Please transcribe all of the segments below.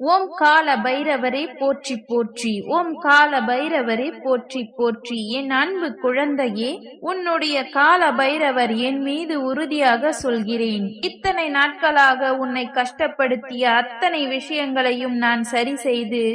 ஓம் கால பைரவரே போற்றி போற்றி. ஓம் கால பைரவரே போற்றி போற்றி. என் அன்பு குழந்தையே, உன்னுடைய கால பைரவர் என் மீது உறுதியாக சொல்கிறேன். இத்தனை நாட்களாக உன்னை கஷ்டப்படுத்திய அத்தனை விஷயங்களையும் நான் சரி செய்து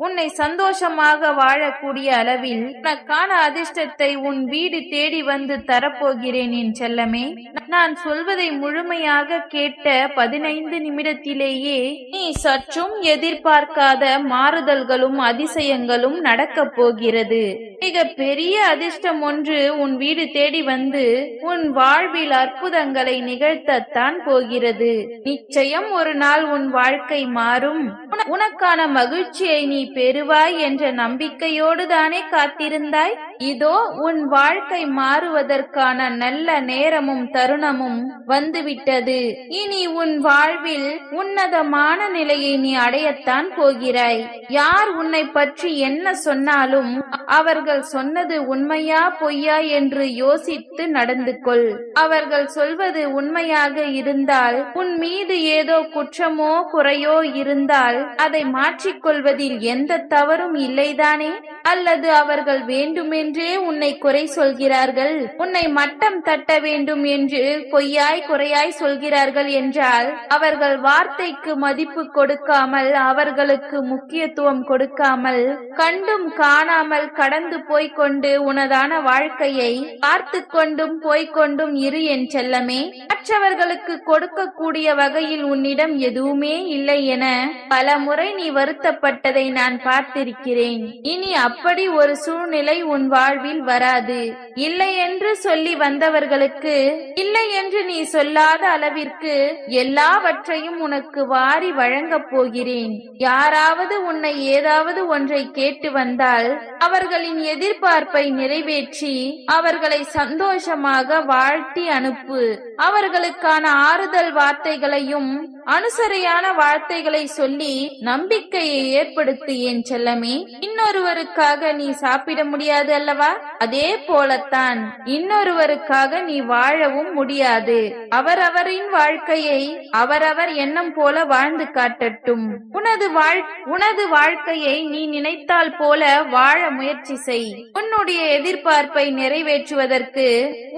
உன்னை சந்தோஷமாக வாழக்கூடிய அளவில் உனக்கான அதிர்ஷ்டத்தை உன் வீடு தேடி வந்து தரப்போகிறேன் என் செல்லமே. நான் சொல்வதை முழுமையாக கேட்ட 15 நிமிடத்திலேயே நீ சற்றும் எதிர்பார்க்காத மாறுதல்களும் அதிசயங்களும் நடக்கப் போகிறது. மிக பெரிய அதிர்ஷ்டம் ஒன்று உன் வீடு தேடி வந்து உன் வாழ்வில் அற்புதங்களை நிகழ்த்தத்தான் போகிறது. நிச்சயம் ஒரு நாள் உன் வாழ்க்கை மாறும். உனக்கான மகிழ்ச்சியை நீ பெறுவாய் என்ற நம்பிக்கையோடு தானே காத்திருந்தாய். இதோ உன் வாழ்க்கை மாறுவதற்கான நல்ல நேரமும் தருணமும் வந்துவிட்டது. இனி உன் வாழ்வில் உன்னதமான நிலையை நீ அடையத்தான் போகிறாய். யார் உன்னை பற்றி என்ன சொன்னாலும் அவர்கள் சொன்னது உண்மையா பொய்யா என்று யோசித்து நடந்து கொள். அவர்கள் சொல்வது உண்மையாக இருந்தால், உன் மீது ஏதோ குற்றமோ குறையோ இருந்தால் அதை மாற்றிக்கொள்வதில் எந்த தவறும் இல்லைதானே? அல்லது அவர்கள் வேண்டுமென்றே உன்னை குறை சொல்கிறார்கள், உன்னை மட்டம் தட்ட வேண்டும் என்று பொய்யாய் குறையாய் சொல்கிறார்கள் என்றால், அவர்கள் வார்த்தைக்கு மதிப்பு கொடுக்காமல், அவர்களுக்கு முக்கியத்துவம் கொடுக்காமல், கண்டும் காணாமல் கடந்து போய்கொண்டு உனதான வாழ்க்கையை பார்த்து கொண்டும் போய்கொண்டும் இரு என் செல்லமே. மற்றவர்களுக்கு கொடுக்கக்கூடிய வகையில் உன்னிடம் எதுவுமே இல்லை என பல முறை நீ வருத்தப்பட்டதை நான் பார்த்திருக்கிறேன். இனி அப்படி ஒரு சூழ்நிலை உன் வாழ்வில் வராது. இல்லை என்று சொல்லி வந்தவர்களுக்கு இல்லை என்று நீ சொல்லாத அளவிற்கு எல்லாவற்றையும் உனக்கு வாரி வழங்கப் போகிறேன். யாராவது உன்னை ஏதாவது ஒன்றை கேட்டு வந்தால் அவர்களின் எதிர்பார்ப்பை நிறைவேற்றி அவர்களை சந்தோஷமாக வாழ்த்தி அனுப்பு. அவர்களுக்கான ஆறுதல் வார்த்தைகளையும் அனுசரையான வார்த்தைகளை சொல்லி நம்பிக்கையை ஏற்படுத்து என் செல்லமே. இன்னொருவருக்காக நீ சாப்பிட முடியாது அல்லவா? அதே போலத்தான் இன்னொருவருக்காக நீ வாழவும் முடியாது. அவரவரின் வாழ்க்கையை அவரவர் எண்ணம் போல வாழ்ந்து காட்டட்டும். உனது வாழ்க்கையை நீ நினைத்தால் போல வாழ முயற்சி செய். உன்னுடைய எதிர்பார்ப்பை நிறைவேற்றுவதற்கு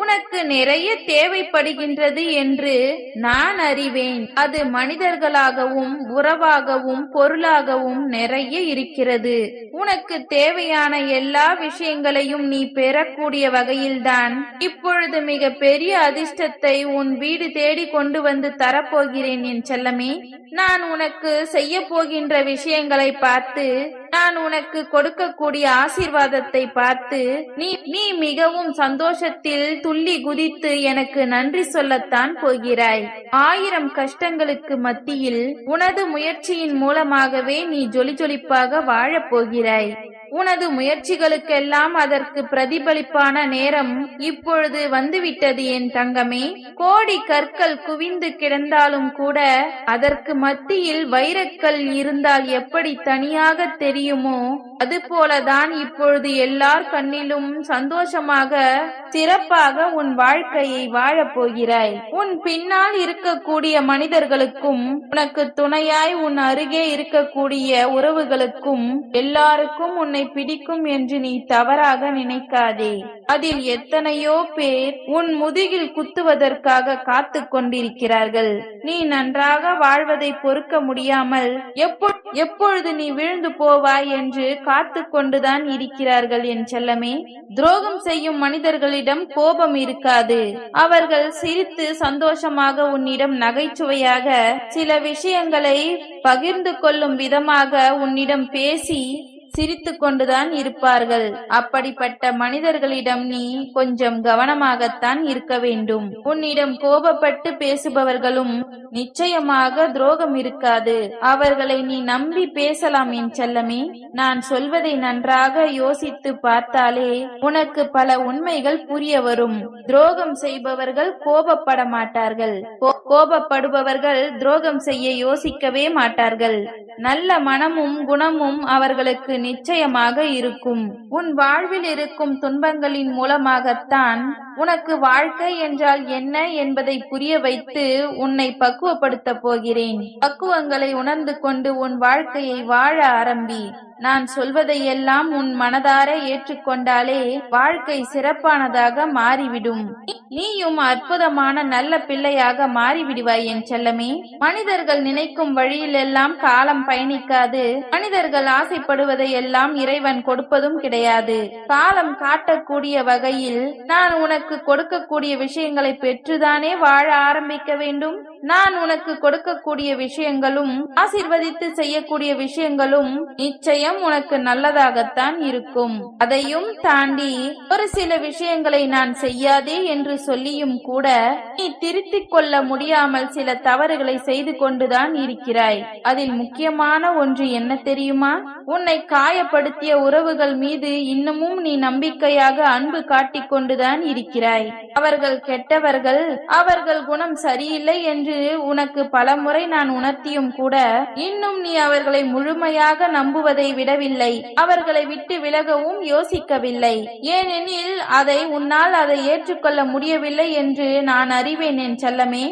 உனக்கு நிறைய தேவைப்படுகின்றது என்று நான் அறிவேன். அது மனிதர்களாகவும் உறவாகவும் பொருளாகவும் நிறைய இருக்கிறது. உனக்கு தேவையான எல்லா விஷயங்களையும் நீ பெறக்கூடிய வகையில்தான் இப்பொழுது மிக பெரிய அதிர்ஷ்டத்தை உன் வீடு தேடி கொண்டு வந்து தரப்போகிறேன் என் செல்லமே. நான் உனக்கு செய்ய போகின்ற விஷயங்களை பார்த்து, நான் உனக்கு கொடுக்கக்கூடிய ஆசீர்வாதத்தை பார்த்து நீ மிகவும் சந்தோஷத்தில் துள்ளி குதித்து எனக்கு நன்றி சொல்லத்தான் போகிறாய். 1000 கஷ்டங்களுக்கு மத்தியில் உனது முயற்சியின் மூலமாகவே நீ ஜொலிஜொலிப்பாக வாழப் போகிறாய். உனது முயற்சிகளுக்கெல்லாம் அதற்கு பிரதிபலிப்பான நேரம் இப்பொழுது வந்துவிட்டது என் தங்கமே. கோடி கற்கள் குவிந்து கிடந்தாலும் கூட அதற்கு மத்தியில் வைரக்கல் இருந்தால் எப்படி தனியாக தெரியுமோ, அதுபோலதான் இப்பொழுது எல்லார் கண்ணிலும் சந்தோஷமாக சிறப்பாக உன் வாழ்க்கையை வாழப் போகிறாய். உன் பின்னால் இருக்கக்கூடிய மனிதர்களுக்கும் உனக்கு துணையாய் உன் அருகே இருக்கக்கூடிய உறவுகளுக்கும் எல்லாருக்கும் உன்னை பிடிக்கும் என்று நீ தவறாக நினைக்காதே. அதில் எத்தனையோ பேர் உன் முதுகில் குத்துவதற்காக காத்து கொண்டிருக்கிறார்கள். நீ நன்றாக வாழ்வதை பொறுக்க முடியாமல் எப்பொழுது நீ விழுந்து போவாய் என்று காத்து கொண்டுதான் இருக்கிறார்கள் என் செல்லமே. துரோகம் செய்யும் மனிதர்களிடம் கோபம் இருக்காது. அவர்கள் சிரித்து சந்தோஷமாக உன்னிடம் நகைச்சுவையாக சில விஷயங்களை பகிர்ந்து கொள்ளும் விதமாக உன்னிடம் பேசி சிரித்து கொண்டுதான் இருப்பார்கள். அப்படிப்பட்ட மனிதர்களிடம் நீ கொஞ்சம் கவனமாகத்தான் இருக்க வேண்டும். உன்னிடம் கோபப்பட்டு பேசுபவர்களும் நிச்சயமாக துரோகம் இருக்காது. அவர்களை நீ நம்பி பேசலாம் என் செல்லமே. நான் சொல்வதை நன்றாக யோசித்து பார்த்தாலே உனக்கு பல உண்மைகள் புரிய வரும். துரோகம் செய்பவர்கள் கோபப்பட மாட்டார்கள். கோபப்படுபவர்கள் துரோகம் செய்ய யோசிக்கவே மாட்டார்கள். நல்ல மனமும் குணமும் அவர்களுக்கு நிச்சயமாக இருக்கும். உன் வாழ்வில் இருக்கும் துன்பங்களின் மூலமாகத்தான் உனக்கு வாழ்க்கை என்றால் என்ன என்பதை புரிய வைத்து உன்னை பக்குவப்படுத்த போகிறேன். பக்குவங்களை உணர்ந்து கொண்டு உன் வாழ்க்கையை வாழ ஆரம்பி. நான் சொல்வதையெல்லாம் உன் மனதார ஏற்றுக்கொண்டாலே வாழ்க்கை சிறப்பானதாக மாறிவிடும். நீயும் அற்புதமான நல்ல பிள்ளையாக மாறிவிடுவாய் என் செல்லமே. மனிதர்கள் நினைக்கும் வழியிலெல்லாம் காலம் பயணிக்காது. மனிதர்கள் ஆசைப்படுவதையெல்லாம் இறைவன் கொடுப்பதும் கிடையாது. காலம் காட்டக்கூடிய வகையில் நான் உனக்கு கொடுக்கக்கூடிய விஷயங்களை பெற்றுதானே வாழ ஆரம்பிக்க வேண்டும். நான் உனக்கு கொடுக்கக்கூடிய விஷயங்களும் ஆசீர்வதித்து செய்யக்கூடிய விஷயங்களும் நிச்சயம் உனக்கு நல்லதாகத்தான் இருக்கும். அதையும் தாண்டி ஒரு சில விஷயங்களை நான் செய்யாதே என்று சொல்லியும் கூட நீ திருத்திக் கொள்ள முடியாமல் சில தவறுகளை செய்து கொண்டுதான் இருக்கிறாய். அதில் முக்கியமான ஒன்று என்ன தெரியுமா? உன்னை காயப்படுத்திய உறவுகள் மீது இன்னமும் நீ நம்பிக்கையாக அன்பு காட்டிக் கொண்டுதான் இருக்கிறாய். அவர்கள் கெட்டவர்கள், அவர்கள் குணம் சரியில்லை என்று உனக்கு பலமுறை நான் உணர்த்தியும் கூட இன்னும் நீ அவர்களை முழுமையாக நம்புவதை விடவில்லை. அவர்களை விட்டு விலகவும் யோசிக்கவில்லை. ஏனெனில் உன்னால் அதை ஏற்றுக்கொள்ள முடியவில்லை என்று நான் அறிவேன் என் செல்லமே.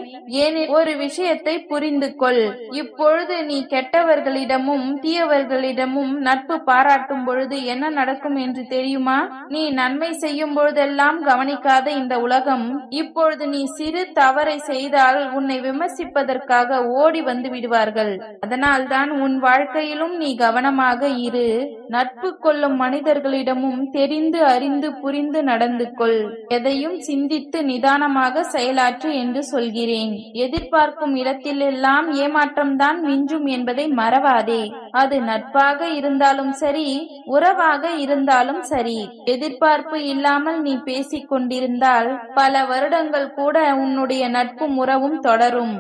ஒரு விஷயத்தை புரிந்து கொள். இப்பொழுது நீ கெட்டவர்களிடமும் தீயவர்களிடமும் நட்பு பாராட்டும் பொழுது என்ன நடக்கும் என்று தெரியுமா? நீ நன்மை செய்யும் பொழுதெல்லாம் கவனிக்காத இந்த உலகம் இப்பொழுது நீ சிறு தவறை செய்தால் உன்னை விமர்சிப்பதற்காக ஓடி வந்து விடுவார்கள். அதனால்தான் உன் வாழ்க்கையிலும் நீ கவனமாக இரு. நட்பு கொள்ளும் மனிதர்களிடமும் தெரிந்து அறிந்து புரிந்து நடந்து கொள். எதையும் சிந்தித்து நிதானமாக செயலாற்று என்று சொல்கிறேன். எதிர்பார்க்கும் இடத்திலெல்லாம் ஏமாற்றம்தான் மிஞ்சும் என்பதை மறவாதே. அது நட்பாக இருந்தாலும் சரி, உறவாக இருந்தாலும் சரி. எதிர்பார்ப்பு இல்லாமல் நீ பேசிக் கொண்டிருந்தால் பல வருடங்கள் கூட உன்னுடைய நட்பும் உறவும் தொடரும்.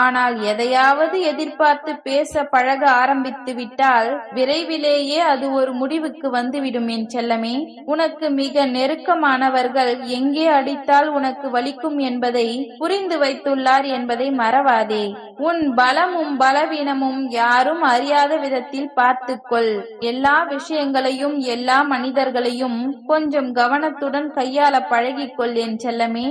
ஆனால் எதையாவது எதிர்பார்த்து பேச பழக ஆரம்பித்து விட்டால் விரைவிலேயே அது ஒரு முடிவுக்கு வந்துவிடும் என் செல்லமே. உனக்கு மிக நெருக்கமானவர்கள் எங்கே அடித்தால் உனக்கு வலிக்கும் என்பதை புரிந்து வைத்துள்ளார் என்பதை மறவாதே. உன் பலமும் பலவீனமும் யாரும் அறியாத விதத்தில் பார்த்துக்கொள். எல்லா விஷயங்களையும் எல்லா மனிதர்களையும் கொஞ்சம் கவனத்துடன் கையாள பழகிக்கொள் என் செல்லமே.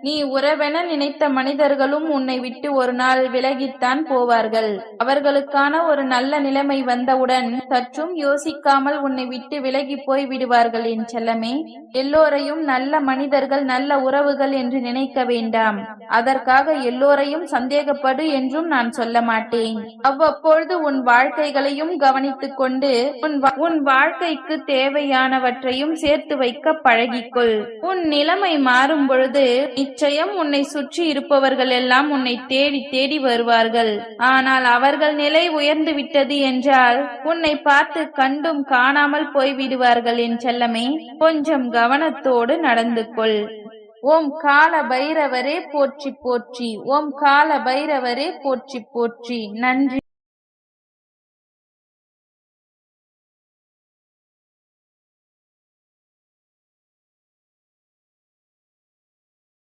நீ உறவென நினைத்த மனிதர்களும் உன்னை விட்டு ஒரு நாள் விலகித்தான் போவார்கள். அவர்களுக்கான ஒரு நல்ல நிலைமை வந்தவுடன் சற்றும் யோசிக்காமல் உன்னை விட்டு விலகி போய் விடுவார்கள் என் செல்லமே. எல்லோரையும் நல்ல மனிதர்கள், நல்ல உறவுகள் என்று நினைக்க வேண்டாம். அதற்காக எல்லோரையும் சந்தேகப்படு என்றும் நான் சொல்ல மாட்டேன். அவ்வப்பொழுது உன் வாழ்க்கைகளையும் கவனித்துக் கொண்டு உன் வாழ்க்கைக்கு தேவையானவற்றையும் சேர்த்து வைக்க பழகிக்கொள். உன் நிலைமை மாறும் பொழுது நிச்சயம் உன்னை சுற்றி இருப்பவர்கள் எல்லாம் உன்னை தேடி தேடி வருவார்கள். ஆனால் அவர்கள் நிலை உயர்ந்து விட்டது என்றால் உன்னை பார்த்து கண்டும் காணாமல் போய்விடுவார்கள் என் செல்லமே. கொஞ்சம் கவனத்தோடு நடந்து கொள். ஓம் கால பைரவரே போற்றி போற்றி. ஓம் கால பைரவரே போற்றி போற்றி. நன்றி.